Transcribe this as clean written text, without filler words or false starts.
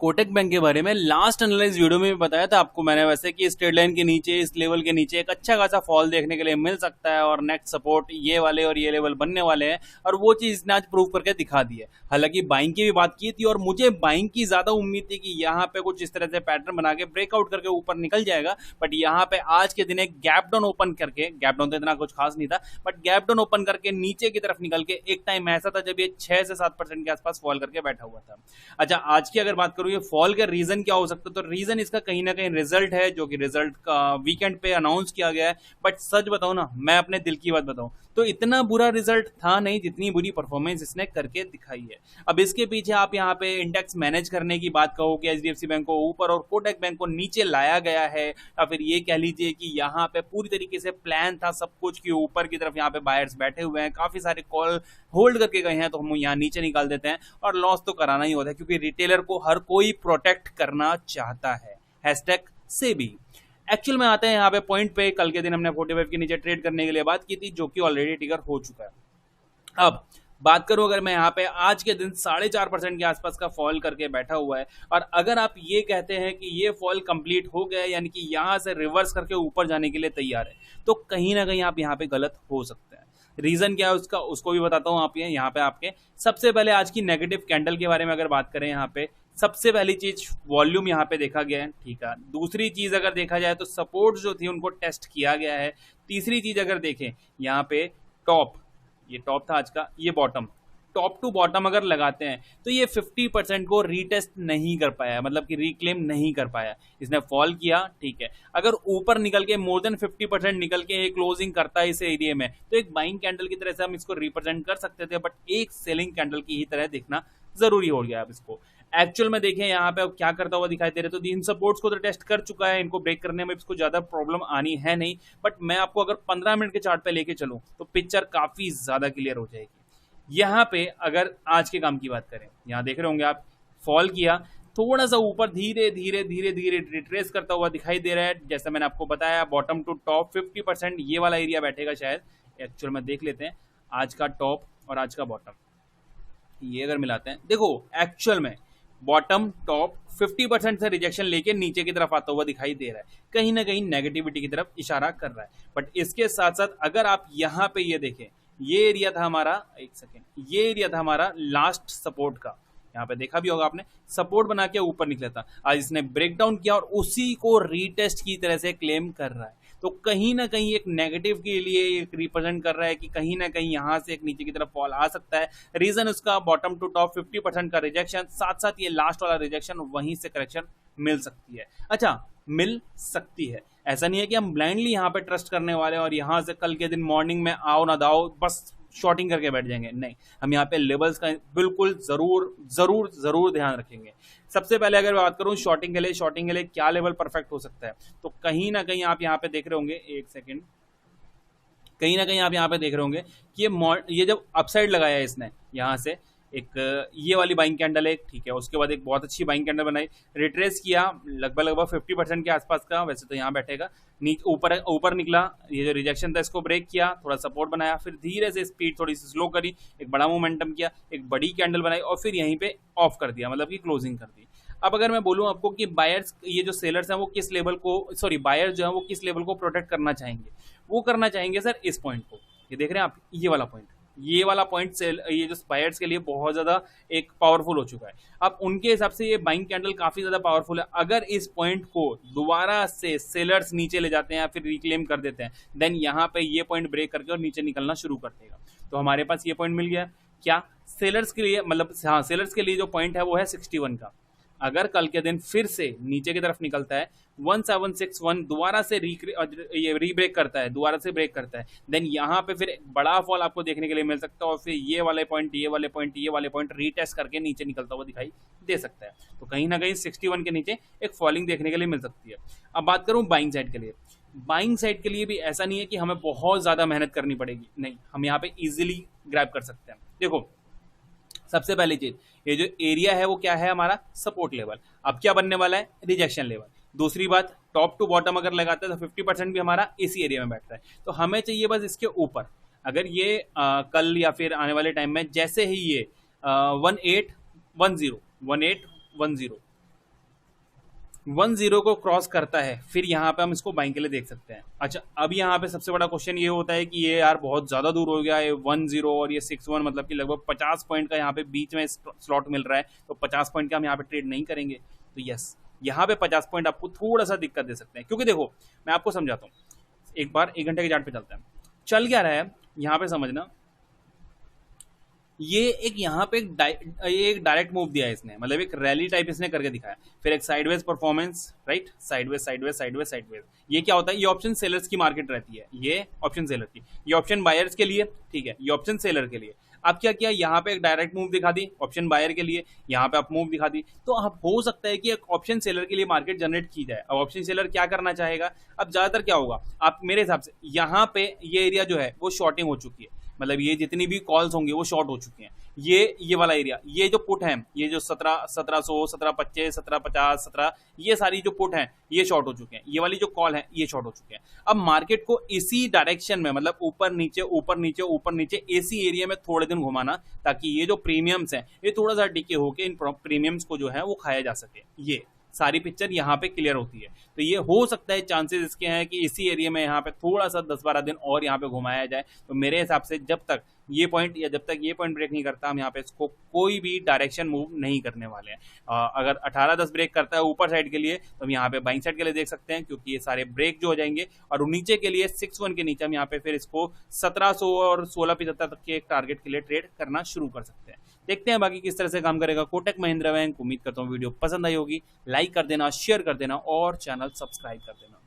Kotak bank के बारे में लास्ट एनालाइज वीडियो में भी बताया था आपको मैंने वैसे कि स्ट्रेट लाइन के नीचे इस लेवल के नीचे एक अच्छा खासा फॉल देखने के लिए मिल सकता है और नेक्स्ट सपोर्ट ये वाले और ये लेवल बनने वाले हैं और वो चीज इसने आज प्रूव करके दिखा दी है। हालांकि बाइंग की भी बात की थी और मुझे बाइंग की ज्यादा उम्मीद थी कि यहाँ पे कुछ इस तरह से पैटर्न बना के ब्रेकआउट करके ऊपर निकल जाएगा, बट यहाँ पे आज के दिन एक गैप डाउन ओपन करके, गैप डाउन तो इतना कुछ खास नहीं था बट गैप डाउन ओपन करके नीचे की तरफ निकल के एक टाइम ऐसा था जब ये 6 से 7% के आसपास फॉल करके बैठा हुआ था। अच्छा, आज की अगर बात करूं ये फॉल का रीजन क्या हो सकता है, तो रीजन इसका कहीं ना कहीं रिजल्ट है जो कि रिजल्ट का वीकेंड पे अनाउंस किया गया है। बट सच बताऊं ना, मैं अपने दिल की बात बताऊं तो इतना बुरा रिजल्ट था नहीं जितनी बुरी परफॉर्मेंस इसने करके दिखाई है। अब इसके पीछे आप यहाँ पे इंडेक्स मैनेज करने की बात कहो कि एचडीएफसी बैंक को ऊपर और कोटक बैंक को नीचे लाया गया है, या फिर ये कह लीजिए कि यहाँ पे पूरी तरीके से प्लान था सब कुछ कि ऊपर की तरफ यहाँ पे बायर्स बैठे हुए हैं, काफी सारे कॉल होल्ड करके गए हैं तो हम यहाँ नीचे निकाल देते हैं और लॉस तो कराना ही होता है क्योंकि रिटेलर को हर कोई प्रोटेक्ट करना चाहता है। हैशटैग से भी एक्चुअल में आते हैं यहाँ पे पॉइंट पे। कल के दिन हमने 45 के नीचे ट्रेड करने के लिए बात की थी जो कि ऑलरेडी ट्रिगर हो चुका है। अब बात करूं अगर मैं यहाँ पे आज के दिन 4.5% के आसपास का फॉल करके बैठा हुआ है और अगर आप ये कहते हैं कि ये फॉल कंप्लीट हो गया यानी कि यहाँ से रिवर्स करके ऊपर जाने के लिए तैयार है, तो कहीं ना कहीं आप यहाँ पे गलत हो सकते हैं। रीजन क्या है उसका, उसको भी बताता हूं। आप यहाँ पे आपके सबसे पहले आज की नेगेटिव कैंडल के बारे में अगर बात करें, यहाँ पे सबसे पहली चीज वॉल्यूम यहाँ पे देखा गया है, ठीक है। दूसरी चीज अगर देखा जाए तो सपोर्ट जो थी उनको टेस्ट किया गया है। तीसरी चीज अगर देखें यहाँ पे टॉप, ये टॉप था आज का, ये बॉटम, टॉप टू बॉटम अगर लगाते हैं तो ये 50% को रीटेस्ट नहीं कर पाया, मतलब कि रिक्लेम नहीं कर पाया। इसने फॉल किया, ठीक है। अगर ऊपर निकल के मोर देन 50% निकल के एक क्लोजिंग करता है इस एरिया में तो एक बाइंग कैंडल की तरह से हम इसको रिप्रेजेंट कर सकते थे, बट एक सेलिंग कैंडल की ही तरह देखना जरूरी हो गया। अब इसको एक्चुअल में देखें यहाँ पे अब क्या करता हुआ दिखाई दे रहा है, तो इन सपोर्ट्स को तो टेस्ट कर चुका है, इनको ब्रेक करने में इसको ज्यादा प्रॉब्लम आनी है नहीं। बट मैं आपको अगर 15 मिनट के चार्ट पे लेके चलूं तो पिक्चर काफी ज्यादा क्लियर हो जाएगी। यहाँ पे अगर आज के काम की बात करें, यहाँ देख रहे होंगे आप, फॉल किया, थोड़ा सा ऊपर धीरे धीरे धीरे धीरे रिट्रेस करता हुआ दिखाई दे रहा है। जैसा मैंने आपको बताया बॉटम टू टॉप 50% ये वाला एरिया बैठेगा शायद। एक्चुअल में देख लेते हैं आज का टॉप और आज का बॉटम, ये अगर मिलाते हैं, देखो एक्चुअल में बॉटम टॉप 50% से रिजेक्शन लेके नीचे की तरफ आता हुआ दिखाई दे रहा है, कहीं ना कहीं नेगेटिविटी की तरफ इशारा कर रहा है। बट इसके साथ साथ अगर आप यहाँ पे ये देखें, ये एरिया था हमारा, एक सेकेंड, ये एरिया था हमारा लास्ट सपोर्ट का, यहाँ पे देखा भी होगा आपने, सपोर्ट बना के ऊपर निकला था। आज इसने ब्रेकडाउन किया और उसी को रीटेस्ट की तरह से क्लेम कर रहा है, तो कहीं ना कहीं एक नेगेटिव के लिए एक रिप्रेजेंट कर रहा है कि कहीं ना कहीं यहां से एक नीचे की तरफ फॉल आ सकता है। रीजन उसका बॉटम टू टॉप 50% का रिजेक्शन, साथ साथ ये लास्ट वाला रिजेक्शन, वहीं से करेक्शन मिल सकती है। अच्छा, मिल सकती है, ऐसा नहीं है कि हम ब्लाइंडली यहाँ पे ट्रस्ट करने वाले हैं और यहाँ से कल के दिन मॉर्निंग में आओ ना दाओ बस शॉर्टिंग करके बैठ जाएंगे, नहीं। हम यहाँ पे लेवल्स का बिल्कुल जरूर जरूर जरूर ध्यान रखेंगे। सबसे पहले अगर बात करूं शॉर्टिंग के लिए क्या लेवल परफेक्ट हो सकता है, तो कहीं ना कहीं आप यहाँ पे देख रहे होंगे, एक सेकेंड, कहीं ना कहीं आप यहाँ पे देख रहे होंगे कि ये जब अपसाइड लगाया है इसने, यहाँ से एक ये वाली बाइंग कैंडल है, ठीक है, उसके बाद एक बहुत अच्छी बाइंग कैंडल बनाई, रिट्रेस किया लगभग 50% के आसपास का, वैसे तो यहाँ बैठेगा, नीचे ऊपर निकला, ये जो रिजेक्शन था इसको ब्रेक किया, थोड़ा सपोर्ट बनाया, फिर धीरे से स्पीड थोड़ी सी स्लो करी, एक बड़ा मोमेंटम किया, एक बड़ी कैंडल बनाई और फिर यहीं पे ऑफ कर दिया, मतलब कि क्लोजिंग कर दी। अब अगर मैं बोलूं आपको कि बायर्स, ये जो सेलर्स हैं वो किस लेवल को, सॉरी बायर्स जो है वो किस लेवल को प्रोटेक्ट करना चाहेंगे, वो करना चाहेंगे सर इस पॉइंट को, ये देख रहे हैं आप, ये वाला पॉइंट, ये वाला पॉइंट से ये जो बायर्स के लिए बहुत ज्यादा एक पावरफुल हो चुका है। अब उनके हिसाब से ये बाइंग कैंडल काफी ज्यादा पावरफुल है। अगर इस पॉइंट को दोबारा से सेलर्स नीचे ले जाते हैं या फिर रिक्लेम कर देते हैं, देन यहाँ पे ये पॉइंट ब्रेक करके और नीचे निकलना शुरू कर देगा। तो हमारे पास ये पॉइंट मिल गया क्या सेलर्स के लिए, मतलब हाँ, सेलर्स के लिए जो पॉइंट है वो है 61 का। अगर कल के दिन फिर से नीचे की तरफ निकलता है 1761, दोबारा से ये रीब्रेक करता है, दोबारा से ब्रेक करता है, देन यहाँ पे फिर बड़ा फॉल आपको देखने के लिए मिल सकता है और फिर ये वाले पॉइंट रीटेस्ट करके नीचे निकलता हुआ दिखाई दे सकता है। तो कहीं ना कहीं 61 के नीचे एक फॉलिंग देखने के लिए मिल सकती है। अब बात करूं बाइंग साइड के लिए, बाइंग साइड के लिए भी ऐसा नहीं है कि हमें बहुत ज्यादा मेहनत करनी पड़ेगी, नहीं, हम यहाँ पे इजिली ग्रैब कर सकते हैं। देखो सबसे पहली चीज, ये जो एरिया है वो क्या है हमारा, सपोर्ट लेवल। अब क्या बनने वाला है, रिजेक्शन लेवल। दूसरी बात, टॉप टू बॉटम अगर लगाते हैं तो 50% भी हमारा इसी एरिया में बैठ रहा है, तो हमें चाहिए बस इसके ऊपर। अगर ये कल या फिर आने वाले टाइम में जैसे ही ये 1810 10 को क्रॉस करता है, फिर यहाँ पे हम इसको बाइंग के लिए देख सकते हैं। अच्छा, अब यहाँ पे सबसे बड़ा क्वेश्चन ये होता है कि ये यार बहुत ज्यादा दूर हो गया है 10 और ये 61, मतलब कि लगभग 50 पॉइंट का यहाँ पे बीच में स्लॉट मिल रहा है, तो 50 पॉइंट का हम यहाँ पे ट्रेड नहीं करेंगे। तो यस, यहाँ पे 50 पॉइंट आपको थोड़ा सा दिक्कत दे सकते हैं, क्योंकि देखो मैं आपको समझाता हूँ। एक बार 1 घंटे के चार्ट पे चलते हैं। चल क्या रहा है यहाँ पे समझना, ये एक यहाँ पे एक डायरेक्ट मूव दिया है इसने, मतलब एक रैली टाइप इसने करके दिखाया, फिर एक sideways performance, right, sideways sideways sideways sideways. ये क्या होता है, ये ऑप्शन सेलर्स की मार्केट रहती है, ये ऑप्शन सेलर की, ये ऑप्शन बायर्स के लिए, ठीक है, ये ऑप्शन सेलर के लिए। अब क्या किया, यहाँ पे एक डायरेक्ट मूव दिखा दी ऑप्शन बायर के लिए, यहाँ पे आप मूव दिखा दी, तो अब हो सकता है कि एक ऑप्शन सेलर के लिए मार्केट जनरेट की जाए। अब ऑप्शन सेलर क्या करना चाहेगा, अब ज्यादातर क्या होगा, आप मेरे हिसाब से यहाँ पे ये एरिया जो है वो शॉर्टिंग हो चुकी है, मतलब ये जितनी भी कॉल्स होंगी वो शॉर्ट हो चुकी हैं। ये वाला एरिया, ये जो पुट है, ये जो 1700 1725 1750 17, ये सारी जो पुट हैं ये शॉर्ट हो चुके हैं, ये वाली जो कॉल है ये शॉर्ट हो चुके हैं। अब मार्केट को इसी डायरेक्शन में, मतलब ऊपर नीचे ऊपर नीचे ऊपर नीचे इसी एरिया में थोड़े दिन घुमाना, ताकि ये जो प्रीमियम्स हैं ये थोड़ा सा टिके होकर इन प्रीमियम्स को जो है वो खाया जा सके। ये सारी पिक्चर यहाँ पे क्लियर होती है। तो ये हो सकता है, चांसेस इसके हैं कि इसी एरिया में यहाँ पे थोड़ा सा 10-12 दिन और यहाँ पे घुमाया जाए। तो मेरे हिसाब से जब तक ये पॉइंट ब्रेक नहीं करता, हम यहाँ पे इसको कोई भी डायरेक्शन मूव नहीं करने वाले हैं। अगर 18-10 ब्रेक करता है ऊपर साइड के लिए, तो हम यहाँ पे बाइंग साइड के लिए देख सकते हैं, क्योंकि ये सारे ब्रेक जो हो जाएंगे। और नीचे के लिए 61 के नीचे हम यहाँ पे फिर इसको 1700 और 1675 तक के एक टारगेट के लिए ट्रेड करना शुरू कर सकते हैं। देखते हैं बाकी किस तरह से काम करेगा कोटक महिंद्रा बैंक। उम्मीद करता हूँ वीडियो पसंद आई होगी, लाइक कर देना, शेयर कर देना और चैनल सब्सक्राइब कर देना।